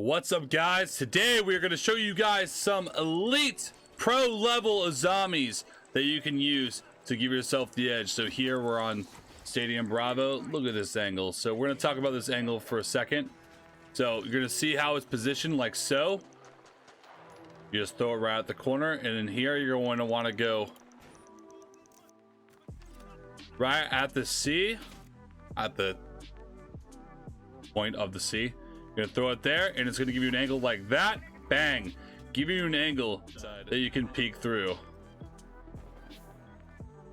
What's up, guys? Today we're going to show you guys some elite pro level Azamis that you can use to give yourself the edge. So here we're on Stadium Bravo. Look at this angle. So we're going to talk about this angle for a second. So you're going to see how it's positioned like so. You just throw it right at the corner, and in here you're going to want to go right at the C, at the point of the C. You're gonna throw it there, and it's gonna give you an angle like that. Bang! Give you an angle that you can peek through.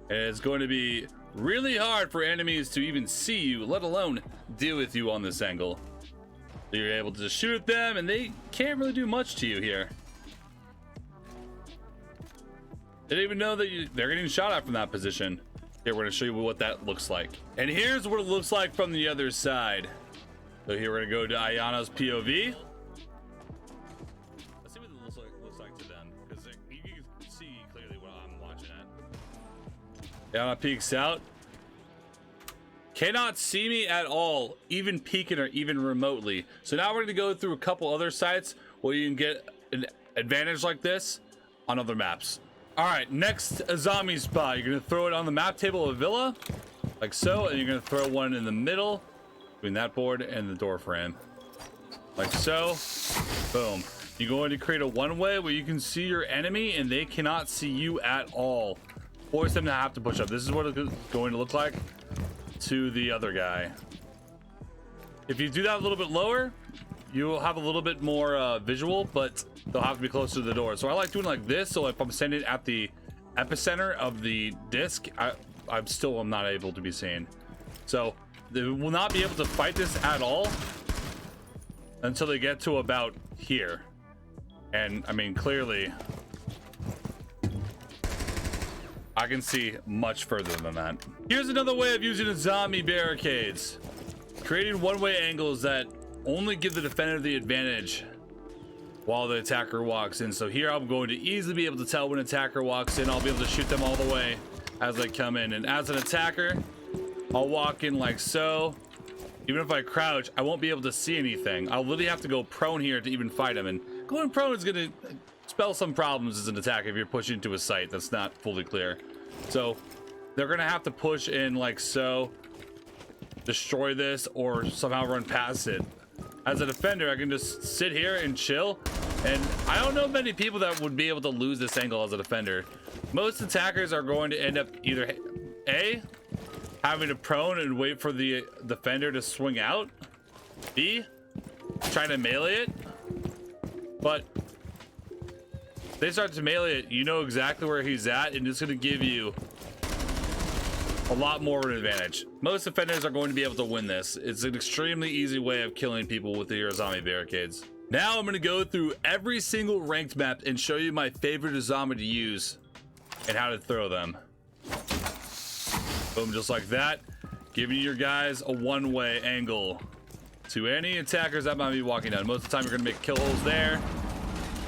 And it's going to be really hard for enemies to even see you, let alone deal with you on this angle. So you're able to just shoot at them, and they can't really do much to you here. They didn't even know that they're getting shot at from that position. Here, we're gonna show you what that looks like. And here's what it looks like from the other side. So here we're gonna go to Ayana's POV. Let's see what it looks like to them, because you can see clearly what I'm watching at. Ayana peeks out. Cannot see me at all, even peeking or even remotely. So now we're gonna go through a couple other sites where you can get an advantage like this on other maps. All right, next Azami spot. You're gonna throw it on the map table of a villa, like so, and you're gonna throw one in the middle between that board and the door frame, like so. Boom. You're going to create a one-way where you can see your enemy and they cannot see you at all. Force them to have to push up. This is what it's going to look like to the other guy. If you do that a little bit lower, you will have a little bit more visual, but they'll have to be closer to the door. So I like doing like this, so if I'm standing at the epicenter of the disc, I'm still not able to be seen. So they will not be able to fight this at all until they get to about here. And I mean, clearly I can see much further than that. Here's another way of using Azami barricades. Creating one-way angles that only give the defender the advantage while the attacker walks in. So here I'm going to easily be able to tell when an attacker walks in. I'll be able to shoot them all the way as they come in. And as an attacker, I'll walk in like so. Even if I crouch, I won't be able to see anything. I'll literally have to go prone here to even fight him. And going prone is going to spell some problems as an attacker if you're pushing into a site that's not fully clear. So they're going to have to push in like so, destroy this, or somehow run past it. As a defender, I can just sit here and chill. And I don't know many people that would be able to lose this angle as a defender. Most attackers are going to end up either A, having to prone and wait for the defender to swing out, B, trying to melee it. But if they start to melee it, you know exactly where he's at, and it's going to give you a lot more of an advantage. Most defenders are going to be able to win this. It's an extremely easy way of killing people with your Azami barricades. Now I'm going to go through every single ranked map and show you my favorite Azami to use and how to throw them. Boom, just like that, giving your guys a one-way angle to any attackers that might be walking down. Most of the time you're going to make kill holes there,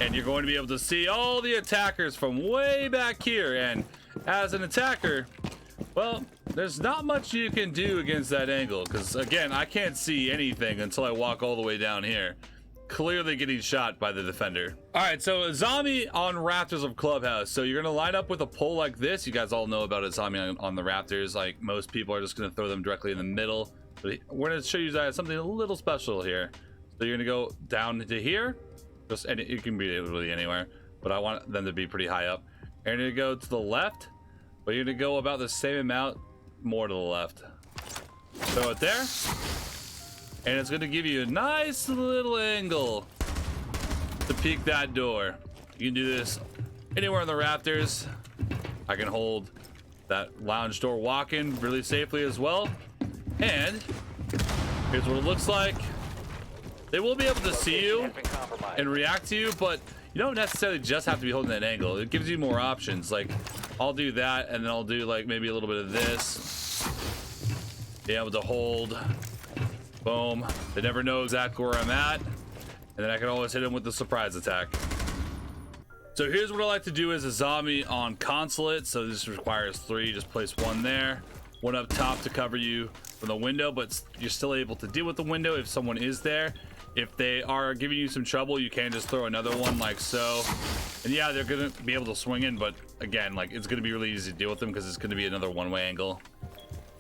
and you're going to be able to see all the attackers from way back here. And as an attacker, well, there's not much you can do against that angle, because again, I can't see anything until I walk all the way down here, clearly getting shot by the defender. All right, so Azami on rafters of Clubhouse. So you're gonna line up with a pole like this. You guys all know about Azami on the rafters. Like, most people are just gonna throw them directly in the middle, but we're gonna show you guys something a little special here. So you're gonna go down to here, and it can be really anywhere, but I want them to be pretty high up. And you're gonna go to the left, but you're gonna go about the same amount more to the left. Throw it there, and it's gonna give you a nice little angle to peek that door. You can do this anywhere on the rafters. I can hold that lounge door walk-in really safely as well. And here's what it looks like. They will be able to see you and react to you, but you don't necessarily just have to be holding that angle. It gives you more options. Like, I'll do that, and then I'll do like maybe a little bit of this. Be able to hold. Boom. They never know exactly where I'm at, and then I can always hit them with the surprise attack. So here's what I like to do as Azami on Consulate. So this requires 3. Just place 1 there, 1 up top to cover you from the window, but you're still able to deal with the window if someone is there. if they are giving you some trouble, you can just throw another one like so. And yeah, they're gonna be able to swing in, but again, like it's gonna be really easy to deal with them because it's gonna be another one-way angle.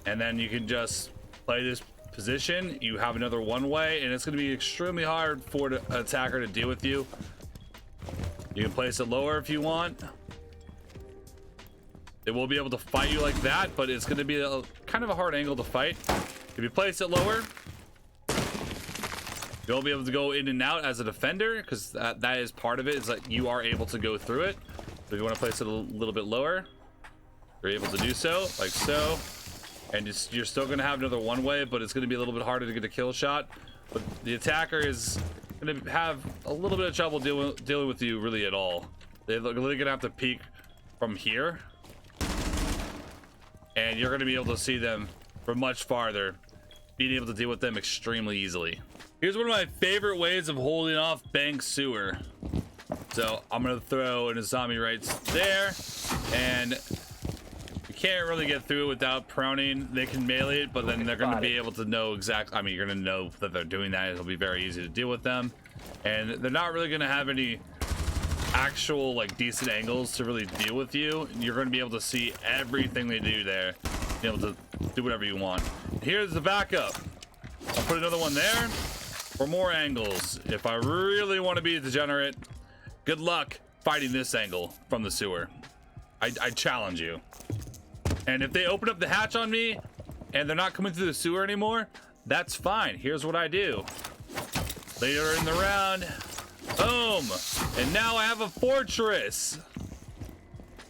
And then you can just play this position, you have another one-way, and it's gonna be extremely hard for an attacker to deal with you. You can place it lower if you want. They will be able to fight you like that, but it's gonna be a kind of a hard angle to fight. If you place it lower, you'll be able to go in and out as a defender, because that is part of it, is that you are able to go through it. So if you want to place it a little bit lower, you're able to do so, like so. And you're still going to have another one-way, but it's going to be a little bit harder to get a kill shot. But the attacker is going to have a little bit of trouble dealing with you really at all. They're really going to have to peek from here. And you're going to be able to see them from much farther, being able to deal with them extremely easily. Here's one of my favorite ways of holding off bank sewer. So I'm going to throw an Azami right there, and you can't really get through it without proning. They can melee it, but then they're going to be able to know exactly. I mean, you're going to know that they're doing that. It'll be very easy to deal with them, and they're not really going to have any actual like decent angles to really deal with you. You're going to be able to see everything they do there, be able to do whatever you want. Here's the backup. I'll put another one there for more angles. If I really want to be a degenerate, good luck fighting this angle from the sewer. I challenge you. And if they open up the hatch on me and they're not coming through the sewer anymore, that's fine. Here's what I do. Later in the round, boom, and now I have a fortress.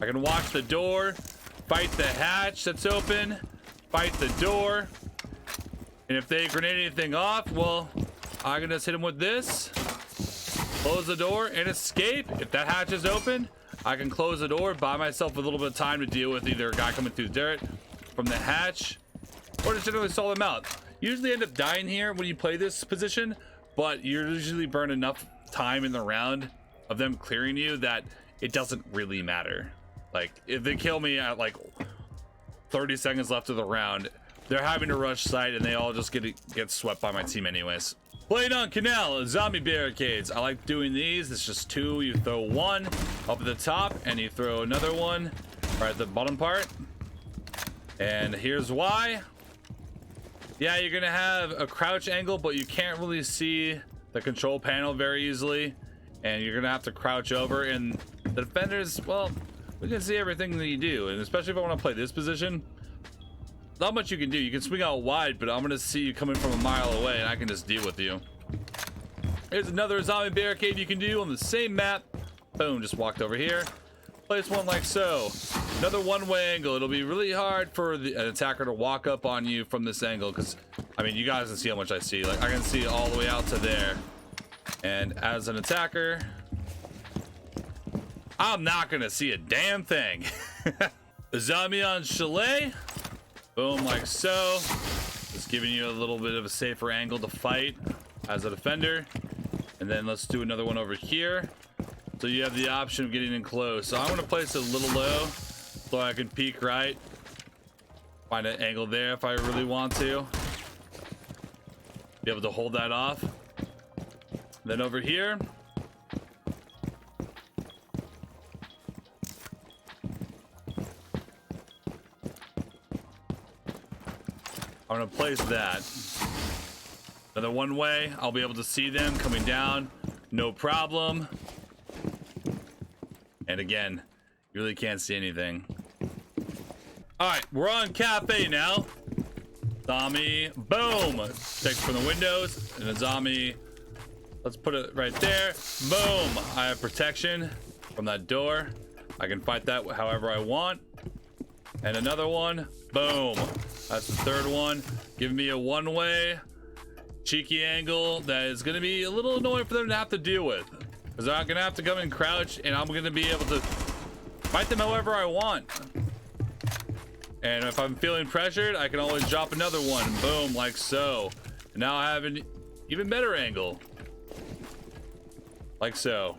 I can watch the door, fight the hatch that's open, fight the door, and if they grenade anything off, well, I can just hit them with this, close the door, and escape. If that hatch is open, I can close the door, buy myself a little bit of time to deal with either a guy coming through dirt from the hatch, or just generally stall them out. Usually end up dying here when you play this position, but you usually burn enough time in the round of them clearing you that it doesn't really matter. Like if they kill me at like 30 seconds left of the round, they're having to rush site and they all just get swept by my team anyways. Playing on Kanal, Azami barricades. I like doing these. It's just two. You throw one up at the top and you throw another one right at the bottom part. And here's why. Yeah, you're gonna have a crouch angle, but you can't really see the control panel very easily, and you're gonna have to crouch over, and the defenders, well, we can see everything that you do, and especially if I want to play this position, not much you can do. You can swing out wide, but I'm gonna see you coming from a mile away and I can just deal with you. Here's another Azami barricade you can do on the same map. Boom, just walked over here, place one like so. Another one-way angle. It'll be really hard for an attacker to walk up on you from this angle, because I mean, you guys can see how much I see. Like I can see all the way out to there, and as an attacker, I'm not gonna see a damn thing. Azami on Chalet, boom, like so. Just giving you a little bit of a safer angle to fight as a defender. And then let's do another one over here, so you have the option of getting in close. So I'm gonna place it a little low so I can peek right, find an angle there if I really want to, be able to hold that off. Then over here, I'm gonna place that. Another one way, I'll be able to see them coming down, no problem. And again, you really can't see anything. All right, we're on Kafe now. Azami, boom, takes from the windows, and Azami, let's put it right there. Boom, I have protection from that door. I can fight that however I want. And another one, boom. That's the third one, giving me a one-way cheeky angle that is gonna be a little annoying for them to have to deal with, because I'm gonna have to come and crouch, and I'm gonna be able to fight them however I want. And if I'm feeling pressured, I can always drop another one, boom, like so. And now I have an even better angle, like so.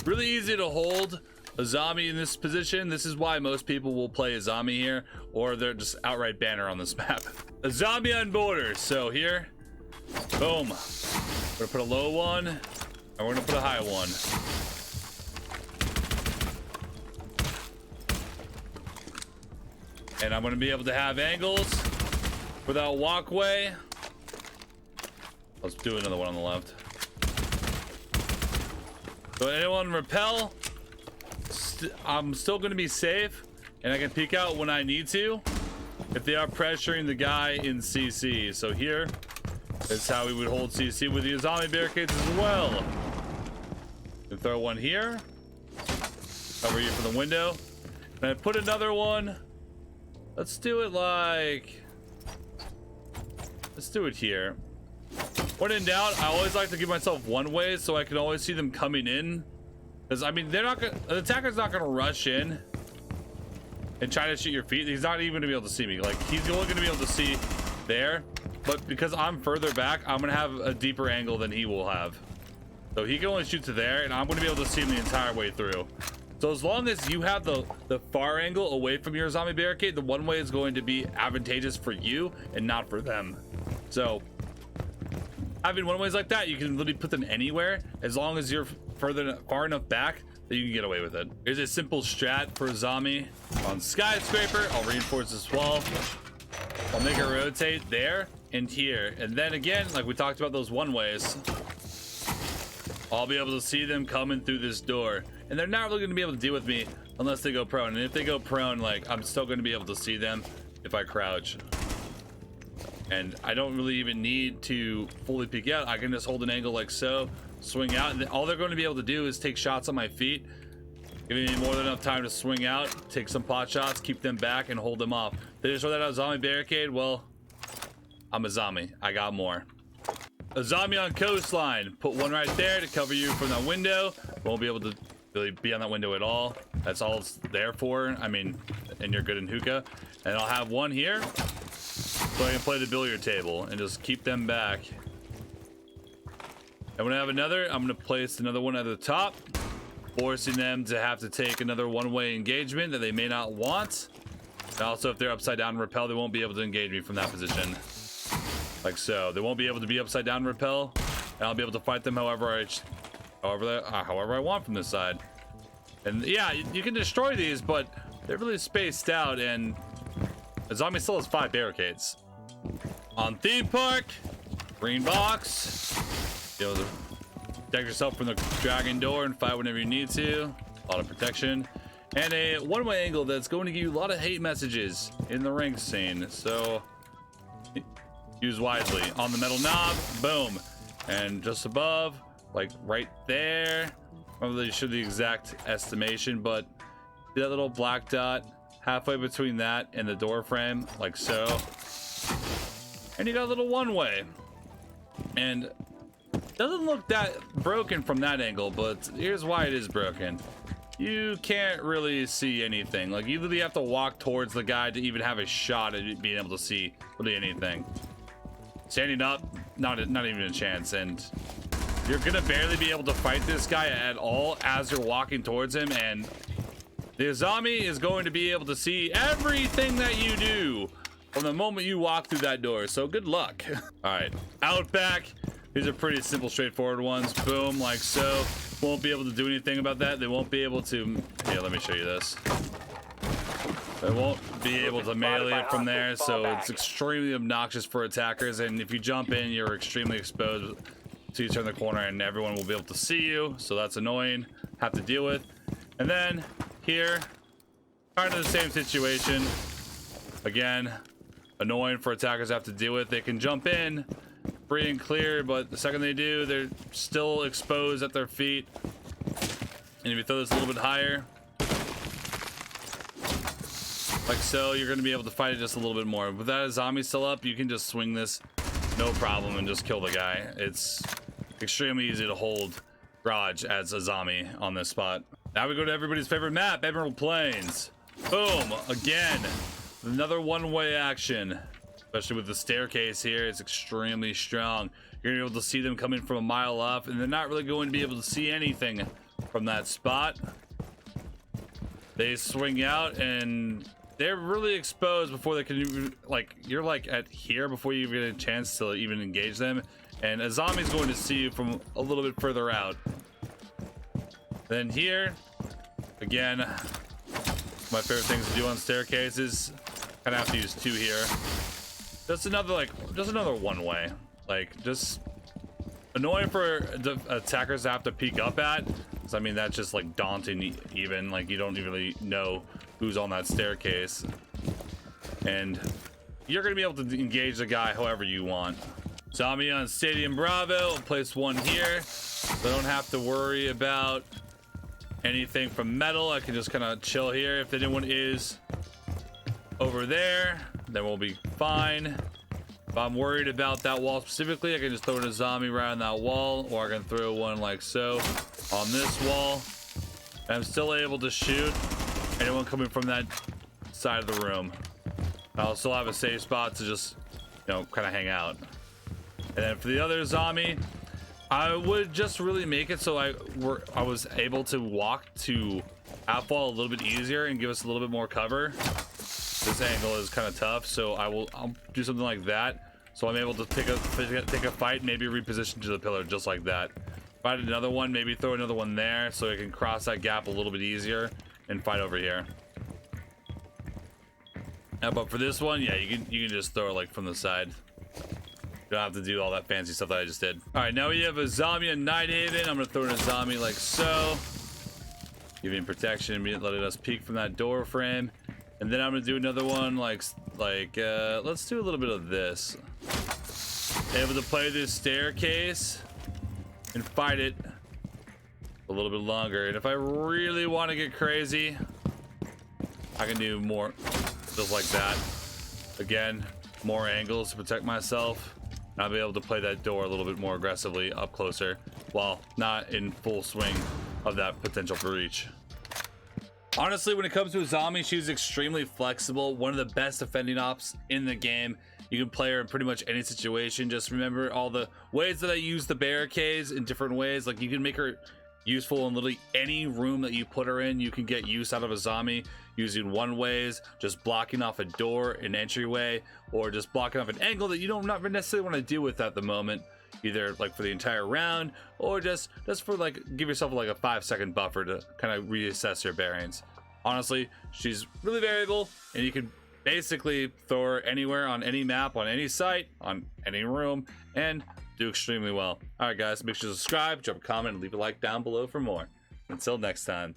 Really easy to hold Azami in this position. This is why most people will play Azami here, or they're just outright banner on this map. Azami on borders. So here, boom, We're gonna put a low one, and we're gonna put a high one. And I'm gonna be able to have angles without walkway. Let's do another one on the left. So anyone repel, I'm still gonna be safe, and I can peek out when I need to if they are pressuring the guy in CC. So here is how we would hold CC with the Azami barricades as well. And throw one here, over here for the window, and I put another one. Let's do it like, let's do it here. When in doubt, I always like to give myself one way so I can always see them coming in. Because I mean, they're not gonna, the attacker's not gonna rush in and try to shoot your feet. He's not even gonna be able to see me. Like, he's only gonna be able to see there. But because I'm further back, I'm gonna have a deeper angle than he will have. So he can only shoot to there, and I'm gonna be able to see him the entire way through. So as long as you have the far angle away from your Azami barricade, the one way is going to be advantageous for you and not for them. So having one ways like that, you can literally put them anywhere as long as you're far enough back that you can get away with it. Here's a simple strat for Azami on Skyscraper. I'll reinforce this wall. I'll make it rotate there and here, and then again, like we talked about those one ways, I'll be able to see them coming through this door, and they're not really going to be able to deal with me unless they go prone. And if they go prone, like, I'm still going to be able to see them if I crouch. And I don't really even need to fully peek out. I can just hold an angle like so, swing out, and all they're going to be able to do is take shots on my feet, giving me more than enough time to swing out, take some pot shots, keep them back, and hold them off. They just throw that Azami barricade. Well, I'm Azami. I got more. Azami on Coastline. Put one right there to cover you from that window. Won't be able to really be on that window at all. That's all it's there for. I mean, and you're good in hookah. And I'll have one here so I can play the billiard table and just keep them back. And when I have another, I'm going to place another one at the top, forcing them to have to take another one-way engagement that they may not want. And also, if they're upside down and repel, they won't be able to engage me from that position. Like so. They won't be able to be upside down and repel, and I'll be able to fight them however I want from this side. And yeah, you can destroy these, but they're really spaced out, and Azami still has 5 barricades. On theme park, green box, be able to protect yourself from the dragon door and fight whenever you need to. A lot of protection. And a one-way angle that's going to give you a lot of hate messages in the rank scene. So use wisely. On the metal knob, boom. And just above, like right there. Probably should the exact estimation, but see that little black dot halfway between that and the door frame, like so. And you got a little one-way. And doesn't look that broken from that angle, but here's why it is broken. You can't really see anything. Like, you literally have to walk towards the guy to even have a shot at being able to see really anything. Standing up, not even a chance. And you're gonna barely be able to fight this guy at all as you're walking towards him. And the Azami is going to be able to see everything that you do from the moment you walk through that door. So good luck. All right, Outback. These are pretty simple, straightforward ones. Boom, like so. Won't be able to do anything about that. They won't be able to. Here, let me show you this. They won't be able to melee it from there, so it's extremely obnoxious for attackers. And if you jump in, you're extremely exposed. So you turn the corner, and everyone will be able to see you. So that's annoying. Have to deal with. And then here, kind of the same situation. Again, annoying for attackers to have to deal with. They can jump in free and clear, but the second they do, they're still exposed at their feet. And if you throw this a little bit higher, like so, you're going to be able to fight it just a little bit more. With that Azami still up, you can just swing this no problem and just kill the guy. It's extremely easy to hold Garage as Azami on this spot. Now we go to everybody's favorite map, Emerald Plains. Boom, again, another one-way action. Especially with the staircase here, it's extremely strong. You're gonna be able to see them coming from a mile off, and they're not really going to be able to see anything from that spot. They swing out, and they're really exposed before they can even, like, you're like at here before you even get a chance to even engage them, And Azami's going to see you from a little bit further out. Then here, again, my favorite things to do on staircases. Kind of have to use 2 here. Just another one way. Like, just annoying for the attackers to have to peek up at. So, I mean, that's just like daunting even. Like, you don't really know who's on that staircase. And you're going to be able to engage the guy however you want. Azami on Stadium Bravo. I'll place 1 here. So I don't have to worry about anything from metal. I can just kind of chill here. If anyone is over there, then we'll be fine. If I'm worried about that wall specifically, I can just throw an Azami right on that wall, or I can throw one like so on this wall. And I'm still able to shoot anyone coming from that side of the room. I'll still have a safe spot to just, you know, kind of hang out. And then for the other Azami, I would just really make it so I was able to walk to outfall a little bit easier and give us a little bit more cover. This angle is kind of tough, so I'll do something like that. So I'm able to take a fight, maybe reposition to the pillar just like that. Find another one, maybe throw another one there so I can cross that gap a little bit easier and fight over here. But for this one, yeah, you can just throw it like from the side. You don't have to do all that fancy stuff that I just did. All right, now we have Azami and Nighthaven. I'm gonna throw an Azami like so, giving protection, letting us peek from that door frame. And then I'm gonna do another one let's do a little bit of this. Able to play this staircase and fight it a little bit longer. And if I really want to get crazy, I can do more just like that. Again, more angles to protect myself. And I'll be able to play that door a little bit more aggressively up closer while not in full swing of that potential breach. Honestly, when it comes to Azami, she's extremely flexible. One of the best defending ops in the game. You can play her in pretty much any situation. Just remember all the ways that I use the barricades in different ways. Like, you can make her useful in literally any room that you put her in. You can get use out of Azami using one ways, just blocking off a door, an entryway, or just blocking off an angle that you don't not necessarily want to deal with at the moment. Either like for the entire round, or just for like give yourself like a 5-second buffer to kind of reassess your bearings. Honestly, she's really variable, and you can basically throw her anywhere on any map, on any site, on any room, and do extremely well. All right, guys, make sure to subscribe, drop a comment, and leave a like down below for more. Until next time.